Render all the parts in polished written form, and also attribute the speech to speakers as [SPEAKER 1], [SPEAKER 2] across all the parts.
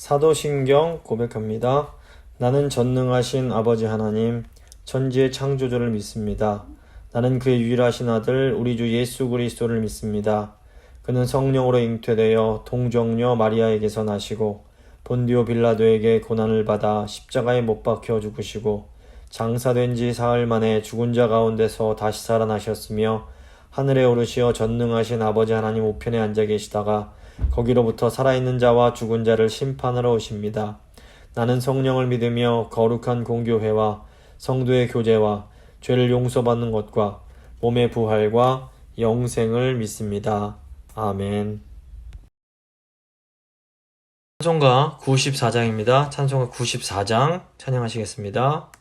[SPEAKER 1] 사도신경 고백합니다. 나는 전능하신 아버지 하나님, 천지의 창조주를 믿습니다. 나는 그의 유일하신 아들 우리 주 예수 그리스도를 믿습니다. 그는 성령으로 잉태되어 동정녀 마리아에게서 나시고 본디오 빌라도에게 고난을 받아 십자가에 못 박혀 죽으시고 장사된 지 사흘 만에 죽은 자 가운데서 다시 살아나셨으며 하늘에 오르시어 전능하신 아버지 하나님 우편에 앉아 계시다가 거기로부터 살아있는 자와 죽은 자를 심판하러 오십니다. 나는 성령을 믿으며 거룩한 공교회와 성도의 교제와 죄를 용서받는 것과 몸의 부활과 영생을 믿습니다. 아멘. 찬송가 94장입니다. 찬송가 94장 찬양하시겠습니다.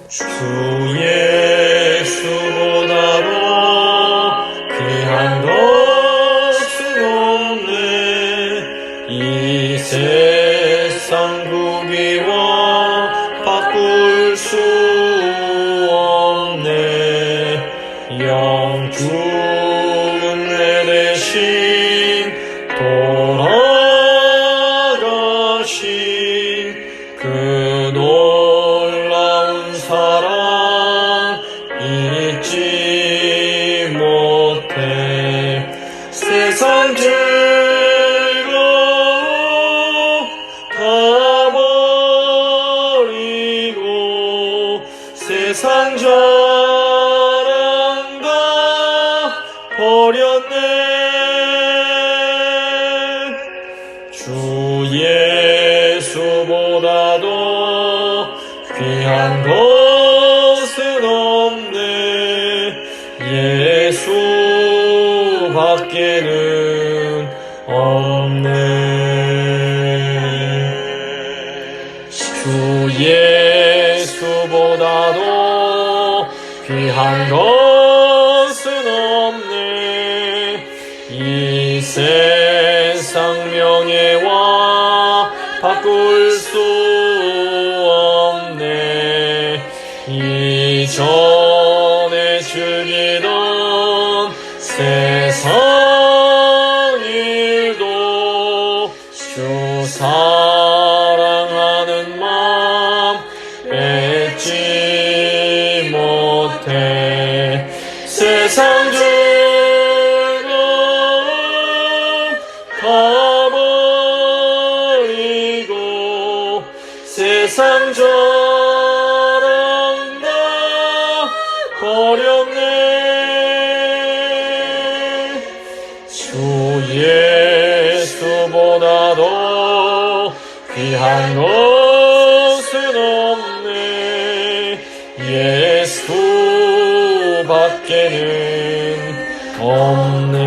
[SPEAKER 2] 주 예수보다도 귀한 것은 없네. 이 세상 구비와 바꿀 수 없네. 영죽은 내 대신 돌아가신 그 놀라운 사랑 잊지 못해. 세상 즐거움 다 버리고 세상 자랑 다 버렸네. 주 예수보다도 귀한 것은 없네. 예수밖에는 없네. 주 예수보다도 귀한 것은 없네. 이 세상 명예와 바꿀 수 없네. 이전에 즐기던 세상 일도 주 사랑하는 마음 뺏지 못해. 세상 즐거움 다 버리고 세상 자랑 다 버렸네. 주 예수보다도 귀한 것은 없네. 예수밖에는 없네.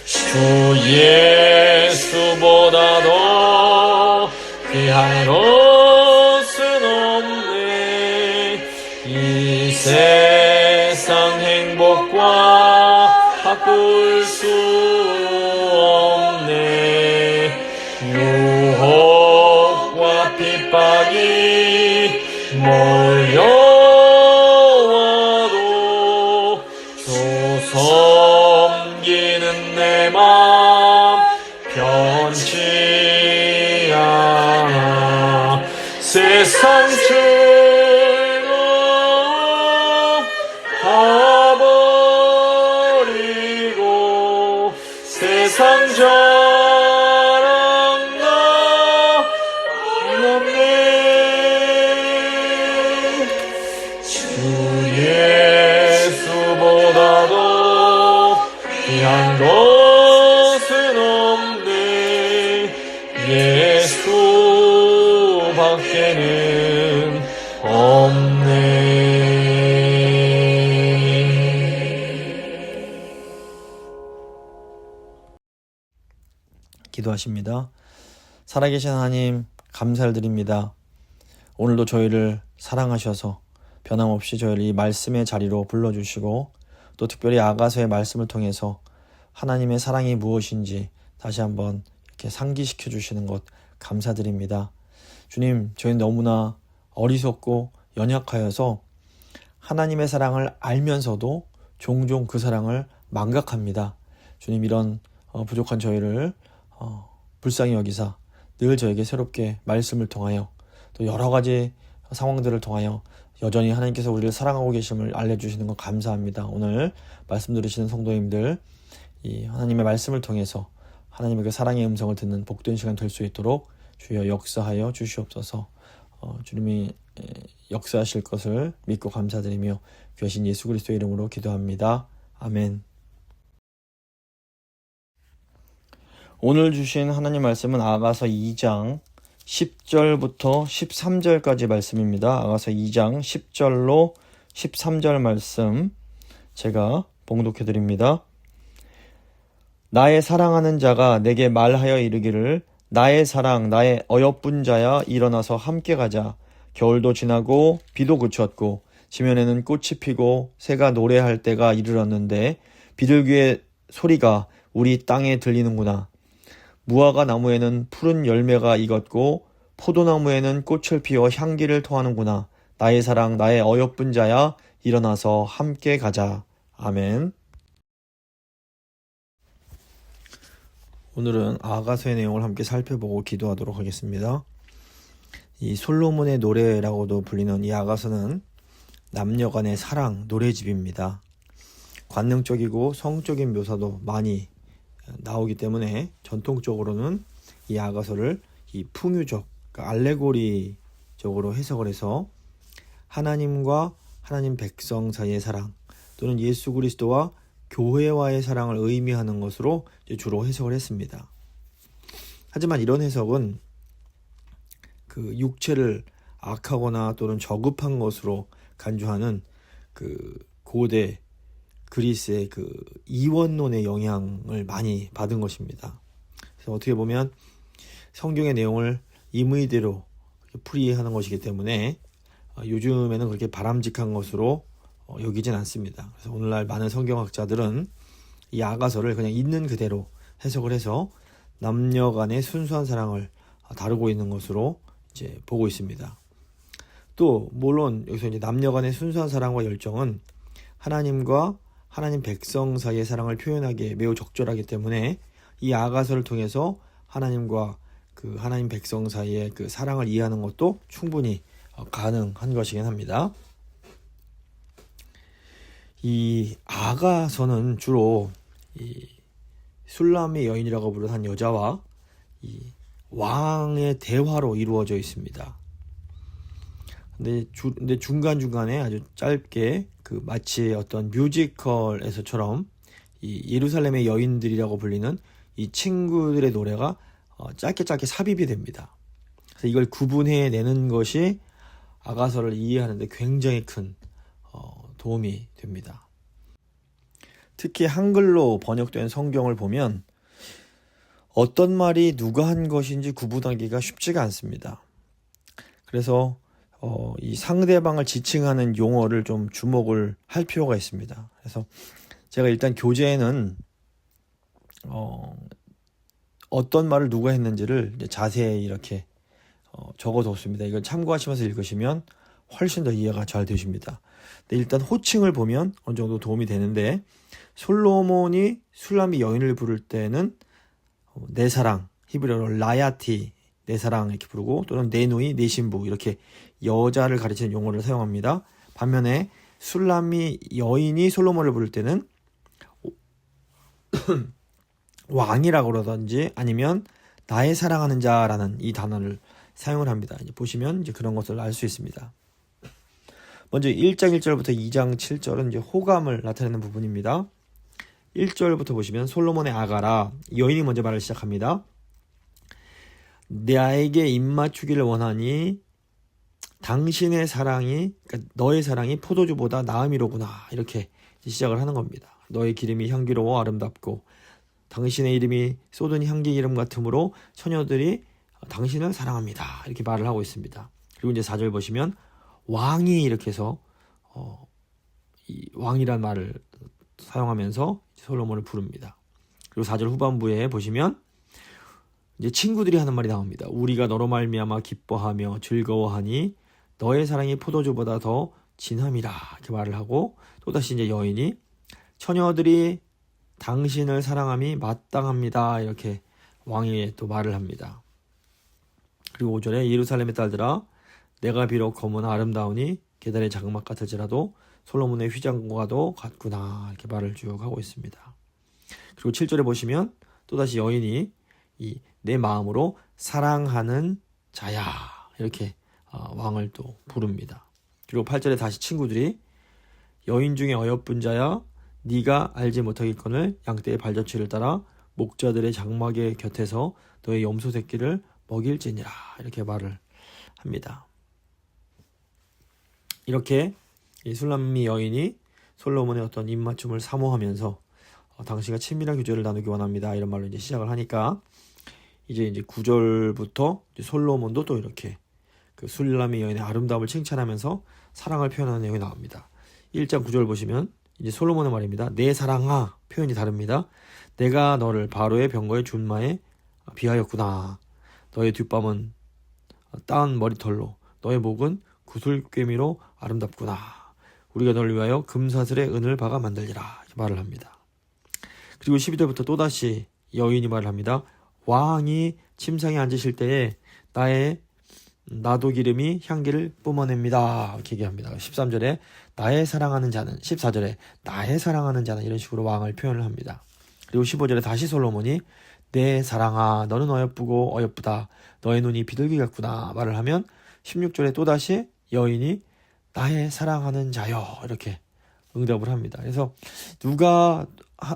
[SPEAKER 2] 주 예수보다도 귀한 것은 없네. 이 세상 행복과 바꿀 수 없네. 유혹과 핍박이 몰려와도 주 섬기는 내 맘 변치 않아. 세상 즐거움 다 버리고 세상 자랑 다 버렸네. 주 예수보다도 귀한 것은 없네. 예수밖에는 없네.
[SPEAKER 1] 기도하십니다. 살아계신 하나님, 감사를 드립니다. 오늘도 저희를 사랑하셔서 변함없이 저희를 이 말씀의 자리로 불러주시고 또 특별히 아가서의 말씀을 통해서 하나님의 사랑이 무엇인지 다시 한번 이렇게 상기시켜 주시는 것 감사드립니다. 주님, 저희는 너무나 어리석고 연약하여서 하나님의 사랑을 알면서도 종종 그 사랑을 망각합니다. 주님, 이런 부족한 저희를 불쌍히 여기사 늘 저에게 새롭게 말씀을 통하여 또 여러 가지 상황들을 통하여 여전히 하나님께서 우리를 사랑하고 계심을 알려주시는 것 감사합니다. 오늘 말씀 들으시는 성도님들, 이 하나님의 말씀을 통해서 하나님의 그 사랑의 음성을 듣는 복된 시간 될 수 있도록 주여 역사하여 주시옵소서. 주님이 역사하실 것을 믿고 감사드리며 귀하신 예수 그리스도의 이름으로 기도합니다. 아멘. 오늘 주신 하나님 말씀은 아가서 2장 10절부터 13절까지 말씀입니다. 아가서 2장 10절로 13절 말씀 제가 봉독해 드립니다. 나의 사랑하는 자가 내게 말하여 이르기를 나의 사랑 나의 어여쁜 자야 일어나서 함께 가자. 겨울도 지나고 비도 그쳤고 지면에는 꽃이 피고 새가 노래할 때가 이르렀는데 비둘기의 소리가 우리 땅에 들리는구나. 무화과 나무에는 푸른 열매가 익었고 포도나무에는 꽃을 피워 향기를 토하는구나. 나의 사랑 나의 어여쁜 자야 일어나서 함께 가자. 아멘. 오늘은 아가서의 내용을 함께 살펴보고 기도하도록 하겠습니다. 이 솔로몬의 노래라고도 불리는 이 아가서는 남녀 간의 사랑 노래집입니다. 관능적이고 성적인 묘사도 많이 나오기 때문에 전통적으로는 이 아가서를 이 풍유적, 그러니까 알레고리적으로 해석을 해서 하나님과 하나님 백성 사이의 사랑 또는 예수 그리스도와 교회와의 사랑을 의미하는 것으로 주로 해석을 했습니다. 하지만 이런 해석은 그 육체를 악하거나 또는 저급한 것으로 간주하는 그 고대 그리스의 그 이원론의 영향을 많이 받은 것입니다. 그래서 어떻게 보면 성경의 내용을 임의대로 풀이하는 것이기 때문에 요즘에는 그렇게 바람직한 것으로 여기진 않습니다. 그래서 오늘날 많은 성경학자들은 이 아가서를 그냥 있는 그대로 해석을 해서 남녀 간의 순수한 사랑을 다루고 있는 것으로 이제 보고 있습니다. 또 물론 여기서 이제 남녀 간의 순수한 사랑과 열정은 하나님과 하나님 백성 사이의 사랑을 표현하기에 매우 적절하기 때문에 이 아가서를 통해서 하나님과 그 하나님 백성 사이의 그 사랑을 이해하는 것도 충분히 가능한 것이긴 합니다. 이 아가서는 주로 이 술람의 여인이라고 부르는 한 여자와 이 왕의 대화로 이루어져 있습니다. 근데 중간중간에 아주 짧게 그 마치 어떤 뮤지컬에서처럼 이 예루살렘의 여인들이라고 불리는 이 친구들의 노래가 짧게 삽입이 됩니다. 그래서 이걸 구분해내는 것이 아가서를 이해하는데 굉장히 큰 도움이 됩니다. 특히 한글로 번역된 성경을 보면 어떤 말이 누가 한 것인지 구분하기가 쉽지가 않습니다. 그래서 이 상대방을 지칭하는 용어를 좀 주목을 할 필요가 있습니다. 그래서 제가 일단 교재에는 어떤 말을 누가 했는지를 이제 자세히 이렇게 적어뒀습니다. 이걸 참고하시면서 읽으시면 훨씬 더 이해가 잘 되십니다. 근데 일단 호칭을 보면 어느 정도 도움이 되는데 솔로몬이 술람이 여인을 부를 때는 내 사랑, 히브리어로 라야티, 내 사랑 이렇게 부르고 또는 내 누이, 내 신부 이렇게 여자를 가리치는 용어를 사용합니다. 반면에 술람이 여인이 솔로몬을 부를 때는 왕이라고 그러든지 아니면 나의 사랑하는 자라는 이 단어를 사용을 합니다. 이제 보시면 이제 그런 것을 알 수 있습니다. 먼저 1장 1절부터 2장 7절은 이제 호감을 나타내는 부분입니다. 1절부터 보시면 솔로몬의 아가라, 여인이 먼저 말을 시작합니다. 나에게 입맞추기를 원하니 당신의 사랑이, 그러니까 너의 사랑이 포도주보다 나음이로구나. 이렇게 시작을 하는 겁니다. 너의 기름이 향기로워 아름답고 당신의 이름이 쏟은 향기 기름 같으므로 처녀들이 당신을 사랑합니다. 이렇게 말을 하고 있습니다. 그리고 이제 4절 보시면 왕이 이렇게 해서 이 왕이란 말을 사용하면서 솔로몬을 부릅니다. 그리고 4절 후반부에 보시면 이제 친구들이 하는 말이 나옵니다. 우리가 너로 말미암아 기뻐하며 즐거워하니 너의 사랑이 포도주보다 더 진함이라 이렇게 말을 하고 또다시 이제 여인이 처녀들이 당신을 사랑함이 마땅합니다 이렇게 왕이 또 말을 합니다. 그리고 5절에 예루살렘의 딸들아 내가 비록 검은 아름다우니 계달의 장막 같을지라도 솔로몬의 휘장과도 같구나 이렇게 말을 쭉 하고 있습니다. 그리고 7절에 보시면 또다시 여인이 내 마음으로 사랑하는 자야 이렇게 왕을 또 부릅니다. 그리고 8절에 다시 친구들이 여인 중에 어여쁜 자야 네가 알지 못하겠거늘 양떼의 발자취를 따라 목자들의 장막의 곁에서 너의 염소 새끼를 먹일지니라 이렇게 말을 합니다. 이렇게 이 술람미 여인이 솔로몬의 어떤 입맞춤을 사모하면서 당신과 친밀한 교제를 나누기 원합니다 이런 말로 이제 시작을 하니까 이제 9절부터 솔로몬도 또 이렇게 그 술람미 여인의 아름다움을 칭찬하면서 사랑을 표현하는 내용이 나옵니다. 1장 9절 보시면 이제 솔로몬의 말입니다. 내 사랑아 표현이 다릅니다. 내가 너를 바로의 병거의 준마에 비하였구나. 너의 뒷밤은 따은 머리털로 너의 목은 구슬꿰미로 아름답구나. 우리가 너를 위하여 금사슬의 은을 박아 만들리라 이렇게 말을 합니다. 그리고 12절부터 또다시 여인이 말을 합니다. 왕이 침상에 앉으실 때에 나의 나도 기름이 향기를 뿜어냅니다 이렇게 얘기합니다. 13절에 나의 사랑하는 자는 14절에 나의 사랑하는 자는 이런 식으로 왕을 표현을 합니다. 그리고 15절에 다시 솔로몬이 내 사랑아 너는 어여쁘고 어여쁘다 너의 눈이 비둘기 같구나 말을 하면 16절에 또다시 여인이 나의 사랑하는 자여 이렇게 응답을 합니다. 그래서 누가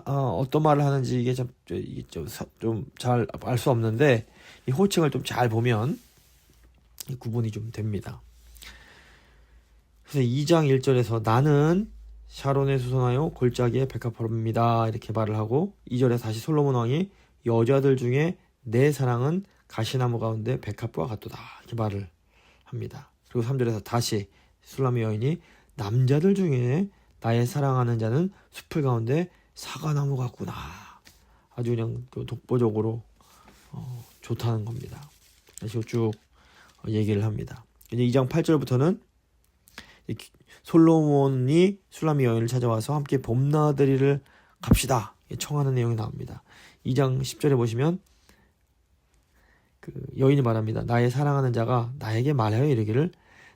[SPEAKER 1] 어떤 말을 하는지 이게 좀 잘 알 수 없는데 이 호칭을 좀 잘 보면 구분이 좀 됩니다. 그래서 2장 1절에서 나는 샤론에 수선하여 골짜기에 백합화입니다 이렇게 말을 하고 2절에 다시 솔로몬 왕이 여자들 중에 내 사랑은 가시나무 가운데 백합과 같도다 이렇게 말을 합니다. 그리고 3절에서 다시 술람미 여인이 남자들 중에 나의 사랑하는 자는 숲을 가운데 사과나무 같구나 아주 그냥 독보적으로 좋다는 겁니다. 그래서 쭉 얘기를 합니다. 이제 2장 8절부터는 솔로몬이 술람미 여인을 찾아와서 함께 봄나들이를 갑시다 청하는 내용이 나옵니다. 2장 10절에 보시면 그 여인이 말합니다. 나의 사랑하는 자가 나에게 말하여 이르기를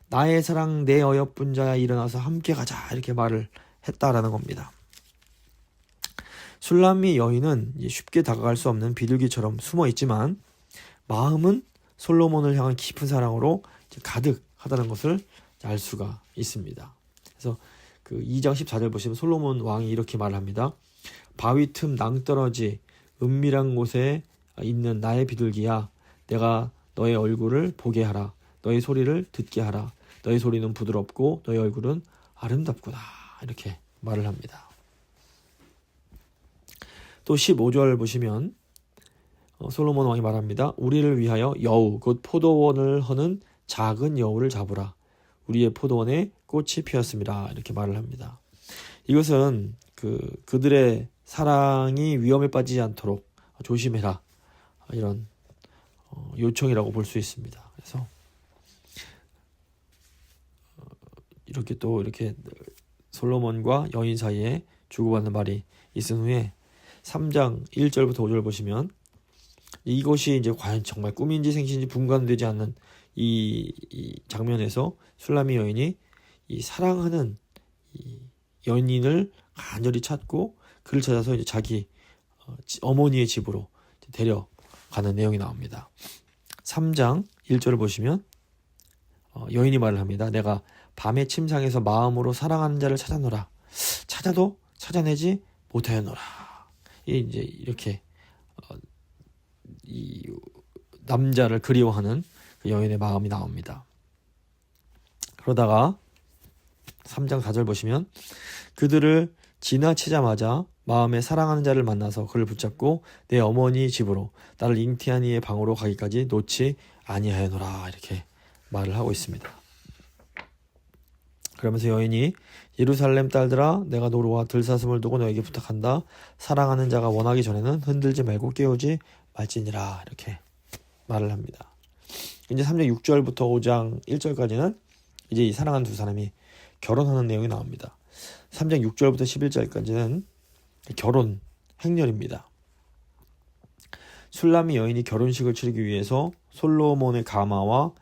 [SPEAKER 1] 나의 사랑 내 어여쁜 자야 일어나서 함께 가자 이렇게 말을 했다라는 겁니다. 술람미 여인은 쉽게 다가갈 수 없는 비둘기처럼 숨어 있지만 마음은 솔로몬을 향한 깊은 사랑으로 가득하다는 것을 알 수가 있습니다. 그래서 그 2장 14절 보시면 솔로몬 왕이 이렇게 말합니다. 바위 틈 낭떠러지 은밀한 곳에 있는 나의 비둘기야 내가 너의 얼굴을 보게 하라 너의 소리를 듣게 하라 너의 소리는 부드럽고 너의 얼굴은 아름답구나 이렇게 말을 합니다. 또 15절 보시면 솔로몬 왕이 말합니다. 우리를 위하여 여우 곧 포도원을 허는 작은 여우를 잡으라 우리의 포도원에 꽃이 피었습니다 이렇게 말을 합니다. 이것은 그들의 사랑이 위험에 빠지지 않도록 조심해라 이런 요청이라고 볼 수 있습니다. 그래서 이렇게 솔로몬과 여인 사이에 주고받는 말이 있은 후에 3장 1절부터 5절 보시면 이것이 이제 과연 정말 꿈인지 생신인지 분간되지 않는 이 장면에서 술람미 여인이 이 사랑하는 이 연인을 간절히 찾고 그를 찾아서 이제 자기 어머니의 집으로 데려가는 내용이 나옵니다. 3장 1절을 보시면 여인이 말을 합니다. 내가 밤의 침상에서 마음으로 사랑하는 자를 찾아노라. 찾아도 찾아내지 못하였노라. 이제 이렇게 이 남자를 그리워하는 그 여인의 마음이 나옵니다. 그러다가 3장 4절 보시면 그들을 지나치자마자 마음에 사랑하는 자를 만나서 그를 붙잡고 내 어머니 집으로 나를 잉태한 이의 방으로 가기까지 놓지 아니하여노라 이렇게 말을 하고 있습니다. 그러면서 여인이 예루살렘 딸들아 내가 노루와 들사슴을 두고 너에게 부탁한다. 사랑하는 자가 원하기 전에는 흔들지 말고 깨우지 말지니라. 이렇게 말을 합니다. 이제 3장 6절부터 5장 1절까지는 이제 이 사랑하는 두 사람이 결혼하는 내용이 나옵니다. 3장 6절부터 11절까지는 결혼 행렬입니다. 술람미 여인이 결혼식을 치르기 위해서 솔로몬의 가마와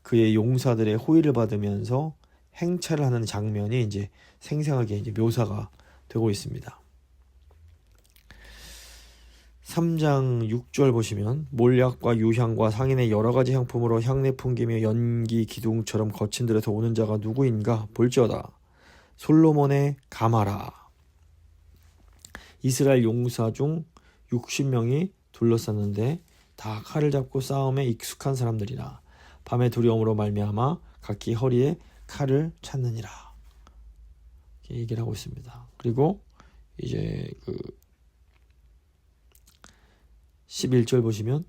[SPEAKER 1] 그의 용사들의 호의를 받으면서 행차를 하는 장면이 이제 생생하게 이제 묘사가 되고 있습니다. 3장 6절 보시면 몰약과 유향과 상인의 여러 가지 향품으로 향내 풍기며 연기 기둥처럼 거친 들에서 오는 자가 누구인가 볼지어다. 솔로몬의 가마라. 이스라엘 용사 중 60명이 둘러쌌는데 다 칼을 잡고 싸움에 익숙한 사람들이라. 밤의 두려움으로 말미암아 각기 허리에 칼을 찾느니라. 이렇게 얘기를 하고 있습니다. 그리고 이제 11절 보시면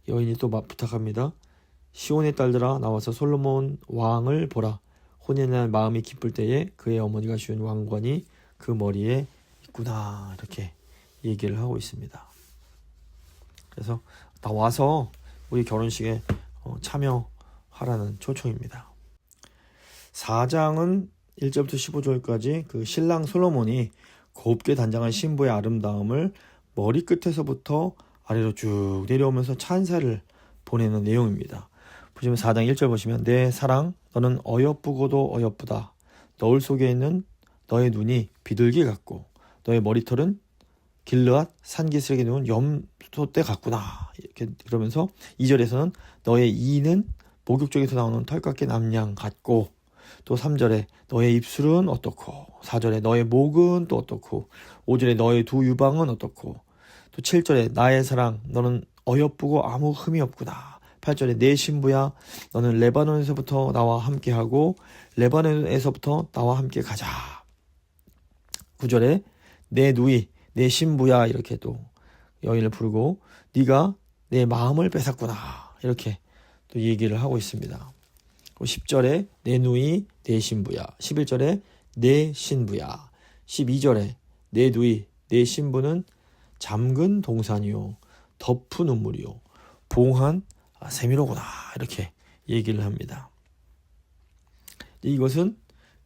[SPEAKER 1] 여인이 또 부탁합니다. 시온의 딸들아 나와서 솔로몬 왕을 보라. 혼인의 날 마음이 기쁠 때에 그의 어머니가 씌운 왕관이 그 머리에 있구나. 이렇게 얘기를 하고 있습니다. 그래서 나와서 우리 결혼식에 참여하라는 초청입니다. 4장은 1절부터 15절까지 그 신랑 솔로몬이 곱게 단장한 신부의 아름다움을 머리끝에서부터 아래로 쭉 내려오면서 찬사를 보내는 내용입니다. 보시면 4장 1절 보시면 내 사랑 너는 어여쁘고도 어여쁘다. 너울 속에 있는 너의 눈이 비둘기 같고 너의 머리털은 길르앗 산기슭에 누운 염소떼 같구나. 이렇게 그러면서 2절에서는 너의 이는 목욕 쪽에서 나오는 털깎이 남양 같고 또 3절에 너의 입술은 어떻고 4절에 너의 목은 또 어떻고 5절에 너의 두 유방은 어떻고 또 7절에 나의 사랑 너는 어여쁘고 아무 흠이 없구나. 8절에 내 신부야 너는 레바논에서부터 나와 함께하고 레바논에서부터 나와 함께 가자. 9절에 내 누이 내 신부야 이렇게 또 여인을 부르고 네가 내 마음을 뺏었구나 이렇게 또 얘기를 하고 있습니다. 10절에 내 누이 내 신부야. 11절에 내 신부야. 12절에 내 누이 내 신부는 잠근 동산이요 덮은 눈물이요 봉한 세미로구나 이렇게 얘기를 합니다. 이것은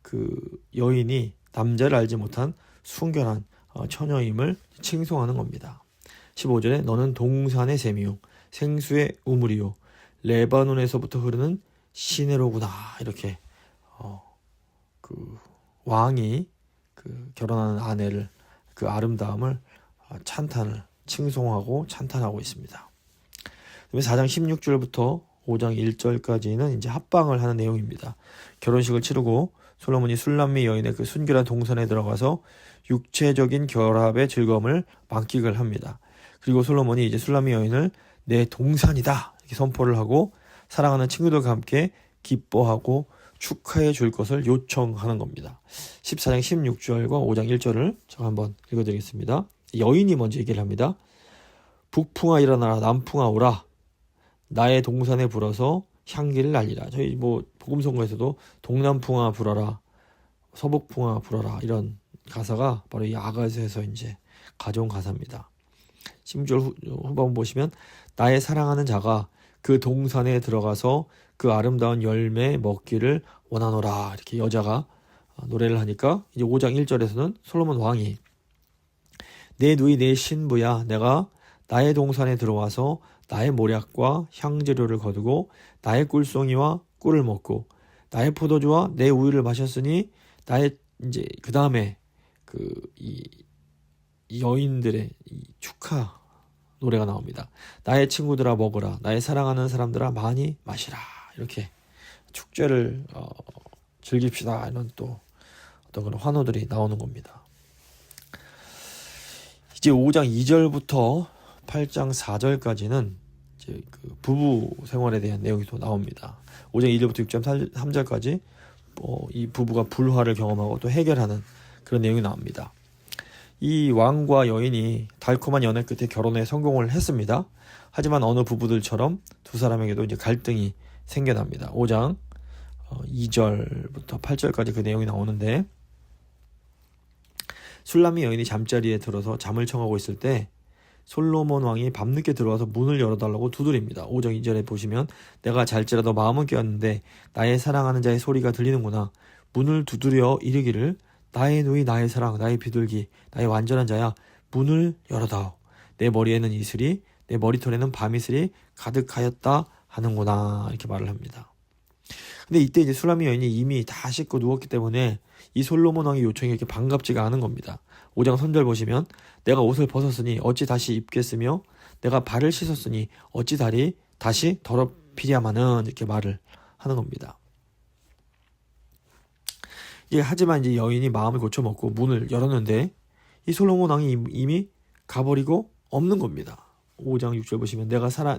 [SPEAKER 1] 그 여인이 남자를 알지 못한 순결한 처녀임을 칭송하는 겁니다. 15절에 너는 동산의 샘이요 생수의 우물이요 레바논에서부터 흐르는 시내로구나 이렇게 그 왕이 그 결혼하는 아내를 그 아름다움을 찬탄을 칭송하고 찬탄하고 있습니다. 4장 16절부터 5장 1절까지는 이제 합방을 하는 내용입니다. 결혼식을 치르고 솔로몬이 술람미 여인의 그 순결한 동산에 들어가서 육체적인 결합의 즐거움을 만끽을 합니다. 그리고 솔로몬이 이제 술람미 여인을 내 동산이다 이렇게 선포를 하고 사랑하는 친구들과 함께 기뻐하고 축하해 줄 것을 요청하는 겁니다. 14장 16절과 5장 1절을 제가 한번 읽어드리겠습니다. 여인이 먼저 얘기를 합니다. 북풍아 일어나라 남풍아 오라 나의 동산에 불어서 향기를 날리라. 저희 복음성가에서도 동남풍아 불어라 서북풍아 불어라 이런 가사가 바로 이 아가서에서 이제 가져온 가사입니다. 16절 후반 보시면 나의 사랑하는 자가 그 동산에 들어가서 그 아름다운 열매 먹기를 원하노라. 이렇게 여자가 노래를 하니까 이제 5장 1절에서는 솔로몬 왕이 내 누이 내 신부야 내가 나의 동산에 들어와서 나의 모략과 향재료를 거두고 나의 꿀송이와 꿀을 먹고 나의 포도주와 내 우유를 마셨으니 나의 이제 그 다음에 이 여인들의 이 축하 노래가 나옵니다. 나의 친구들아 먹으라 나의 사랑하는 사람들아 많이 마시라 이렇게 축제를 즐깁시다 이런 또 어떤 그런 환호들이 나오는 겁니다. 이제 5장 2절부터 8장 4절까지는 이제 그 부부 생활에 대한 내용이 또 나옵니다. 5장 2절부터 6장 3절까지 이 부부가 불화를 경험하고 또 해결하는 그런 내용이 나옵니다. 이 왕과 여인이 달콤한 연애 끝에 결혼에 성공을 했습니다. 하지만 어느 부부들처럼 두 사람에게도 이제 갈등이 생겨납니다. 5장 2절부터 8절까지 그 내용이 나오는데, 술람미 여인이 잠자리에 들어서 잠을 청하고 있을 때 솔로몬 왕이 밤늦게 들어와서 문을 열어달라고 두드립니다. 5장 2절에 보시면 내가 잘지라도 마음은 깨었는데 나의 사랑하는 자의 소리가 들리는구나. 문을 두드려 이르기를 나의 누이 나의 사랑 나의 비둘기 나의 완전한 자야 문을 열어다오. 내 머리에는 이슬이 내 머리털에는 밤이슬이 가득하였다 하는구나. 이렇게 말을 합니다. 근데 이때 이제 술람미 여인이 이미 다 씻고 누웠기 때문에 이 솔로몬 왕의 요청이 이렇게 반갑지가 않은 겁니다. 5장 3절 보시면 내가 옷을 벗었으니 어찌 다시 입겠으며 내가 발을 씻었으니 어찌 다시 더럽히랴마는 이렇게 말을 하는 겁니다. 하지만 이제 여인이 마음을 고쳐먹고 문을 열었는데 이 솔로몬 왕이 이미 가버리고 없는 겁니다. 5장 6절 보시면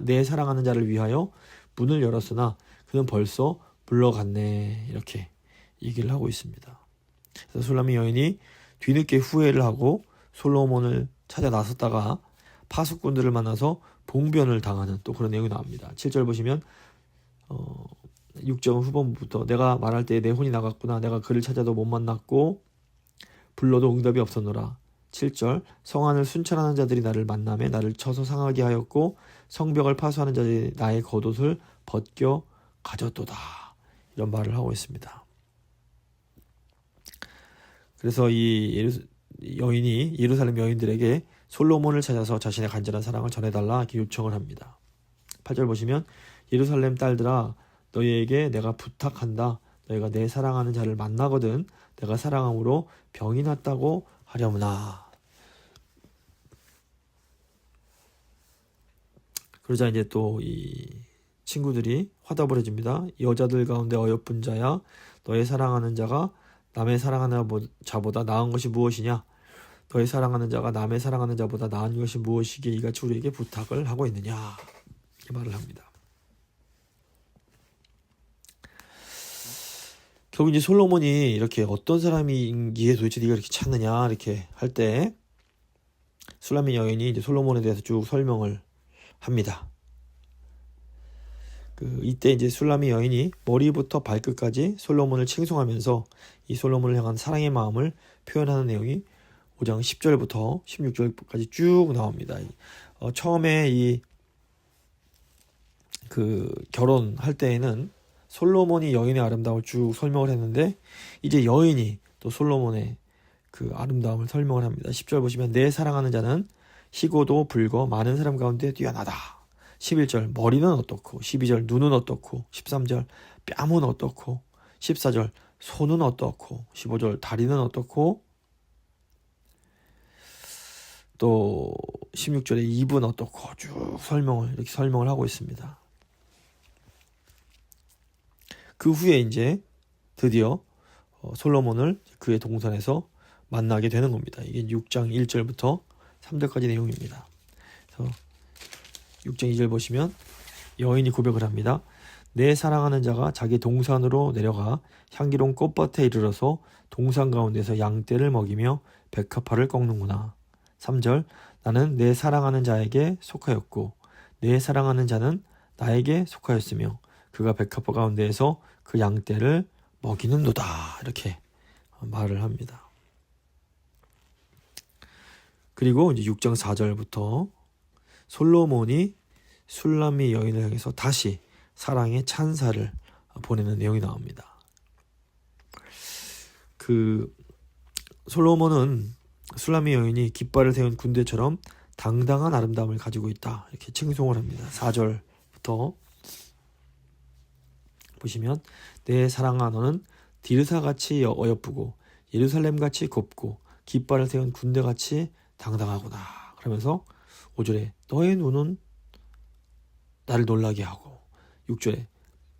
[SPEAKER 1] 내 사랑하는 자를 위하여 문을 열었으나 그는 벌써 물러갔네. 이렇게 얘기를 하고 있습니다. 그래서 술람미 여인이 뒤늦게 후회를 하고 솔로몬을 찾아 나섰다가 파수꾼들을 만나서 봉변을 당하는 또 그런 내용이 나옵니다. 7절 보시면 6절 후반부터 내가 말할 때 내 혼이 나갔구나. 내가 그를 찾아도 못 만났고 불러도 응답이 없었노라. 7절 성안을 순찰하는 자들이 나를 만나매 나를 쳐서 상하게 하였고 성벽을 파수하는 자들이 나의 겉옷을 벗겨 가졌도다. 이런 말을 하고 있습니다. 그래서 이 여인이 예루살렘 여인들에게 솔로몬을 찾아서 자신의 간절한 사랑을 전해달라 이렇게 요청을 합니다. 8절 보시면 예루살렘 딸들아 너희에게 내가 부탁한다. 너희가 내 사랑하는 자를 만나거든 내가 사랑함으로 병이 났다고 하려무나. 그러자 이제 또 이 친구들이 화답을 해줍니다. 여자들 가운데 어여쁜 자야 너의 사랑하는 자가 남의 사랑하는 자보다 나은 것이 무엇이냐? 너의 사랑하는 자가 남의 사랑하는 자보다 나은 것이 무엇이기에 이같이 우리에게 부탁을 하고 있느냐? 이렇게 말을 합니다. 결국 이제 솔로몬이 이렇게 어떤 사람이기에 도대체 네가 이렇게 찾느냐 이렇게 할 때 술람미 여인이 이제 솔로몬에 대해서 쭉 설명을 합니다. 이때 이제 술람미 여인이 머리부터 발끝까지 솔로몬을 칭송하면서 이 솔로몬을 향한 사랑의 마음을 표현하는 내용이 5장 10절부터 16절까지 쭉 나옵니다. 처음에 결혼할 때에는 솔로몬이 여인의 아름다움을 쭉 설명을 했는데 이제 여인이 또 솔로몬의 그 아름다움을 설명을 합니다. 10절 보시면 내 사랑하는 자는 희고도 붉어 많은 사람 가운데 뛰어나다. 11절 머리는 어떻고 12절 눈은 어떻고 13절 뺨은 어떻고 14절 손은 어떻고 15절 다리는 어떻고 또 16절에 입은 어떻고 쭉 이렇게 설명을 하고 있습니다. 그 후에 이제 드디어 솔로몬을 그의 동산에서 만나게 되는 겁니다. 이게 6장 1절부터 3절까지 내용입니다. 그래서 6장 2절 보시면 여인이 고백을 합니다. 내 사랑하는 자가 자기 동산으로 내려가 향기로운 꽃밭에 이르러서 동산 가운데서 양떼를 먹이며 백합화를 꺾는구나. 3절 나는 내 사랑하는 자에게 속하였고 내 사랑하는 자는 나에게 속하였으며 그가 백합화 가운데에서 그 양떼를 먹이는도다. 이렇게 말을 합니다. 그리고 이제 6장 4절부터 솔로몬이 술람미 여인을 향해서 다시 사랑의 찬사를 보내는 내용이 나옵니다. 솔로몬은 술람미 여인이 깃발을 세운 군대처럼 당당한 아름다움을 가지고 있다. 이렇게 칭송을 합니다. 4절부터 보시면 내 사랑아 너는 디르사같이 어여쁘고 예루살렘같이 곱고 깃발을 세운 군대같이 당당하구나. 그러면서 5절에 너의 눈은 나를 놀라게 하고 6절에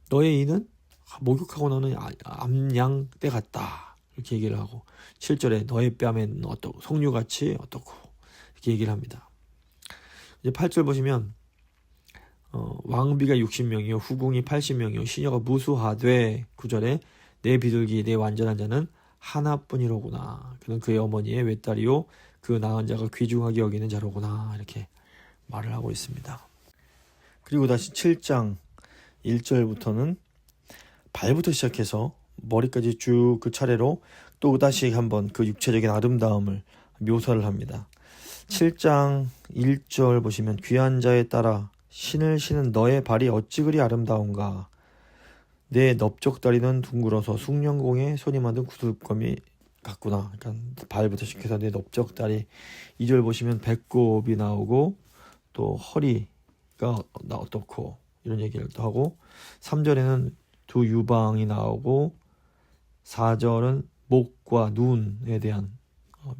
[SPEAKER 1] 너의 이는 목욕하고 나는 암양떼 같다. 이렇게 얘기를 하고 7절에 너의 뺨에는 어떻고 석류같이 어떻고 이렇게 얘기를 합니다. 이제 8절 보시면 왕비가 60명이요 후궁이 80명이요 시녀가 무수하되 9절에 내 비둘기 내 완전한 자는 하나뿐이로구나. 그는 그의 어머니의 외딸이요 그 낳은 자가 귀중하게 여기는 자로구나. 이렇게 말을 하고 있습니다. 그리고 다시 7장 1절부터는 발부터 시작해서 머리까지 쭉 그 차례로 또 다시 한번 그 육체적인 아름다움을 묘사를 합니다. 7장 1절 보시면 귀한 자에 따라 신을 신은 너의 발이 어찌 그리 아름다운가. 내 넓적다리는 둥글어서 숭령공에 손이 만든 구슬검이 같구나. 그러니까 발부터 시작해서 내 넓적다리. 2절 보시면 배꼽이 나오고 또 허리가 어떻고 이런 얘기를 또 하고 3절에는 두 유방이 나오고 4절은 목과 눈에 대한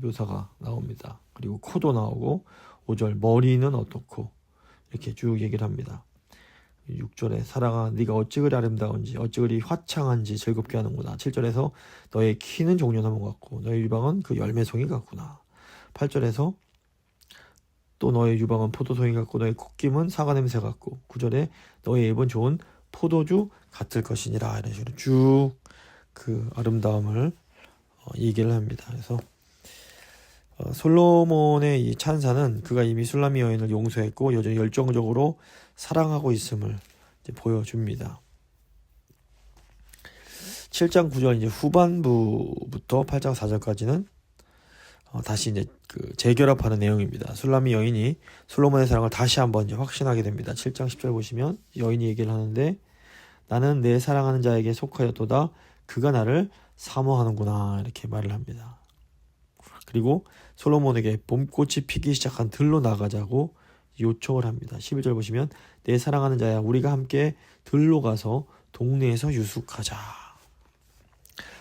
[SPEAKER 1] 묘사가 나옵니다. 그리고 코도 나오고 5절 머리는 어떻고 이렇게 쭉 얘기를 합니다. 6절에 사랑아 네가 어찌 그리 아름다운지 어찌 그리 화창한지 즐겁게 하는구나. 7절에서 너의 키는 종려나무 같고 너의 유방은 그 열매송이 같구나. 8절에서 또 너의 유방은 포도송이 같고 너의 콧김은 사과 냄새 같고 9절에 너의 입은 좋은 포도주 같을 것이니라. 이런 식으로 쭉 그 아름다움을 얘기를 합니다. 그래서 솔로몬의 이 찬사는 그가 이미 술람미 여인을 용서했고 여전히 열정적으로 사랑하고 있음을 이제 보여줍니다. 7장 9절 이제 후반부부터 8장 4절까지는 다시 이제 그 재결합하는 내용입니다. 술람미 여인이 솔로몬의 사랑을 다시 한번 이제 확신하게 됩니다. 7장 10절 보시면 여인이 얘기를 하는데 나는 내 사랑하는 자에게 속하였도다. 그가 나를 사모하는구나. 이렇게 말을 합니다. 그리고 솔로몬에게 봄꽃이 피기 시작한 들로 나가자고 요청을 합니다. 11절 보시면 내 사랑하는 자야 우리가 함께 들로 가서 동네에서 유숙하자.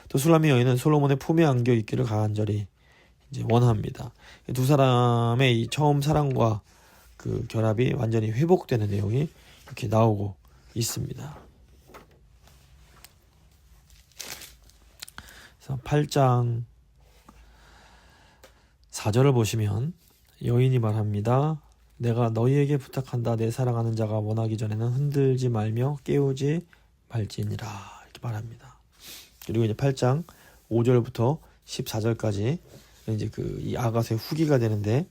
[SPEAKER 1] 또 술람미 여인은 솔로몬의 품에 안겨 있기를 간절히 이제 원합니다. 두 사람의 이 처음 사랑과 그 결합이 완전히 회복되는 내용이 이렇게 나오고 있습니다. 그래서 8장 4절을 보시면 여인이 말합니다. 내가 너희에게 부탁한다. 내 사랑하는 자가 원하기 전에는 흔들지 말며 깨우지 말지니라. 이렇게 말합니다. 그리고 이제 8장 5절부터 14절까지 이제 그 이 아가서의 후기가 되는데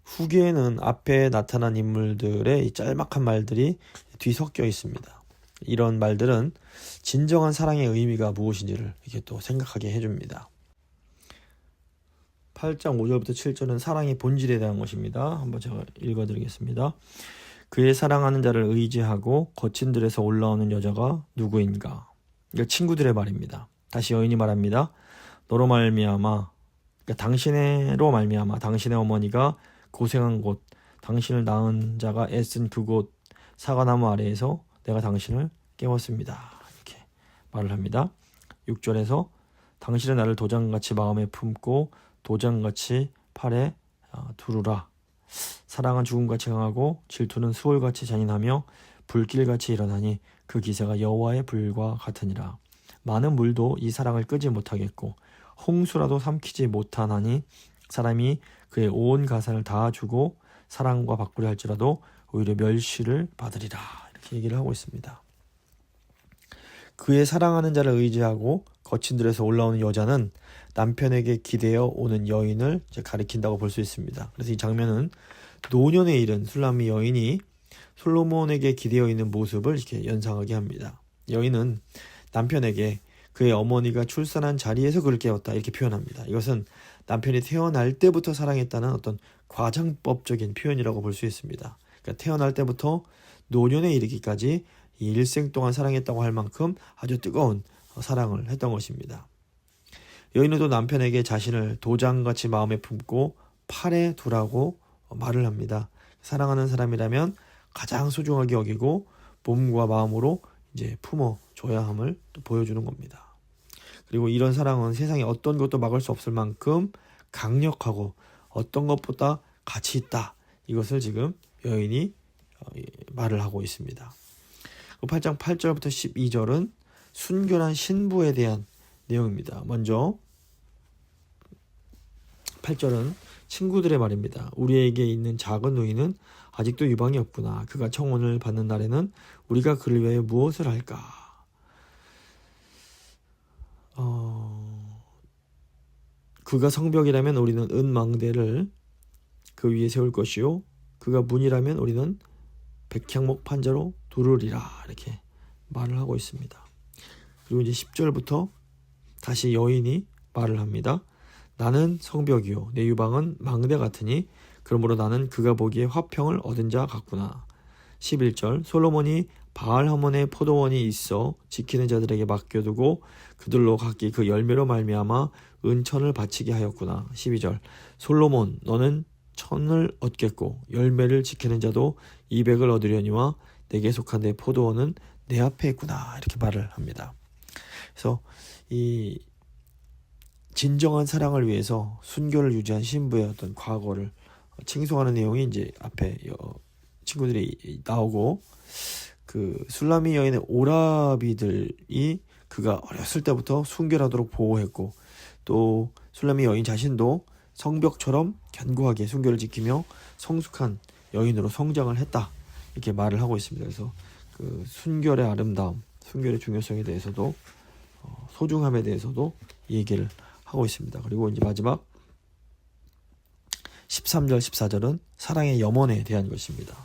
[SPEAKER 1] 후기에는 앞에 나타난 인물들의 이 짤막한 말들이 뒤섞여 있습니다. 이런 말들은 진정한 사랑의 의미가 무엇인지를 이렇게 또 생각하게 해줍니다. 8장 5절부터 7절은 사랑의 본질에 대한 것입니다. 한번 제가 읽어드리겠습니다. 그의 사랑하는 자를 의지하고 거친 들에서 올라오는 여자가 누구인가? 이거 친구들의 말입니다. 다시 여인이 말합니다. 너로 말미암아, 그러니까 당신으로 말미암아 당신의 어머니가 고생한 곳, 당신을 낳은 자가 애쓴 그곳 사과나무 아래에서 내가 당신을 깨웠습니다. 이렇게 말을 합니다. 6절에서 당신은 나를 도장같이 마음에 품고 도장같이 팔에 두르라. 사랑은 죽음같이 강하고 질투는 수월같이 잔인하며 불길같이 일어나니 그 기세가 여호와의 불과 같으니라. 많은 물도 이 사랑을 끄지 못하겠고 홍수라도 삼키지 못하나니 사람이 그의 온 가산을 다 주고 사랑과 바꾸려 할지라도 오히려 멸시를 받으리라. 이렇게 얘기를 하고 있습니다. 그의 사랑하는 자를 의지하고 거친 들에서 올라오는 여자는 남편에게 기대어 오는 여인을 가리킨다고 볼 수 있습니다. 그래서 이 장면은 노년에 이른 술람미 여인이 솔로몬에게 기대어 있는 모습을 이렇게 연상하게 합니다. 여인은 남편에게 그의 어머니가 출산한 자리에서 그를 깨웠다 이렇게 표현합니다. 이것은 남편이 태어날 때부터 사랑했다는 어떤 과장법적인 표현이라고 볼 수 있습니다. 그러니까 태어날 때부터 노년에 이르기까지 일생 동안 사랑했다고 할 만큼 아주 뜨거운 사랑을 했던 것입니다. 여인은 또 남편에게 자신을 도장같이 마음에 품고 팔에 두라고 말을 합니다. 사랑하는 사람이라면 가장 소중하게 여기고 몸과 마음으로 이제 품어줘야 함을 또 보여주는 겁니다. 그리고 이런 사랑은 세상에 어떤 것도 막을 수 없을 만큼 강력하고 어떤 것보다 가치 있다. 이것을 지금 여인이 말을 하고 있습니다. 8장 8절부터 12절은 순결한 신부에 대한 내용입니다. 먼저 8절은 친구들의 말입니다. 우리에게 있는 작은 누이는 아직도 유방이 없구나. 그가 청혼을 받는 날에는 우리가 그를 위하여 무엇을 할까? 그가 성벽이라면 우리는 은망대를 그 위에 세울 것이요 그가 문이라면 우리는 백향목 판자로 두르리라. 이렇게 말을 하고 있습니다. 그리고 이제 10절부터 다시 여인이 말을 합니다. 나는 성벽이요 내 유방은 망대 같으니 그러므로 나는 그가 보기에 화평을 얻은 자 같구나. 11절 솔로몬이 바알하몬의 포도원이 있어 지키는 자들에게 맡겨두고 그들로 각기 그 열매로 말미암아 은천을 바치게 하였구나. 12절 솔로몬 너는 천을 얻겠고 열매를 지키는 자도 200을 얻으려니와 내게 속한 내 포도원은 내 앞에 있구나. 이렇게 말을 합니다. 그래서 이 진정한 사랑을 위해서 순교를 유지한 신부의 어떤 과거를 칭송하는 내용이 이제 앞에 친구들이 나오고, 그 술라미 여인의 오라비들이 그가 어렸을 때부터 순교하도록 보호했고, 또 술라미 여인 자신도 성벽처럼 견고하게 순교를 지키며 성숙한 여인으로 성장을 했다, 이렇게 말을 하고 있습니다. 그래서 그 순결의 아름다움, 순결의 중요성에 대해서도 소중함에 대해서도 얘기를 하고 있습니다. 그리고 이제 마지막 13절 14절은 사랑의 염원에 대한 것입니다.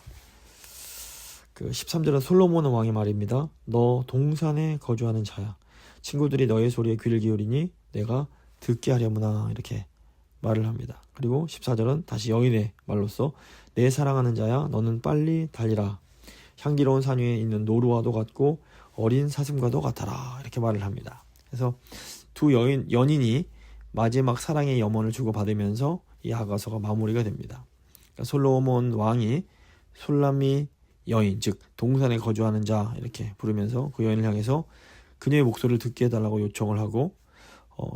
[SPEAKER 1] 그 13절은 솔로몬 왕의 말입니다. 너 동산에 거주하는 자야. 친구들이 너의 소리에 귀를 기울이니 내가 듣게 하려무나. 이렇게 말을 합니다. 그리고 14절은 다시 여인의 말로써 내 사랑하는 자야 너는 빨리 달리라. 향기로운 산 위에 있는 노루와도 같고 어린 사슴과도 같아라. 이렇게 말을 합니다. 그래서 두 연인이 마지막 사랑의 염원을 주고받으면서 이 아가서가 마무리가 됩니다. 그러니까 솔로몬 왕이 술라미 여인, 즉 동산에 거주하는 자 이렇게 부르면서 그 여인을 향해서 그녀의 목소리를 듣게 해달라고 요청을 하고,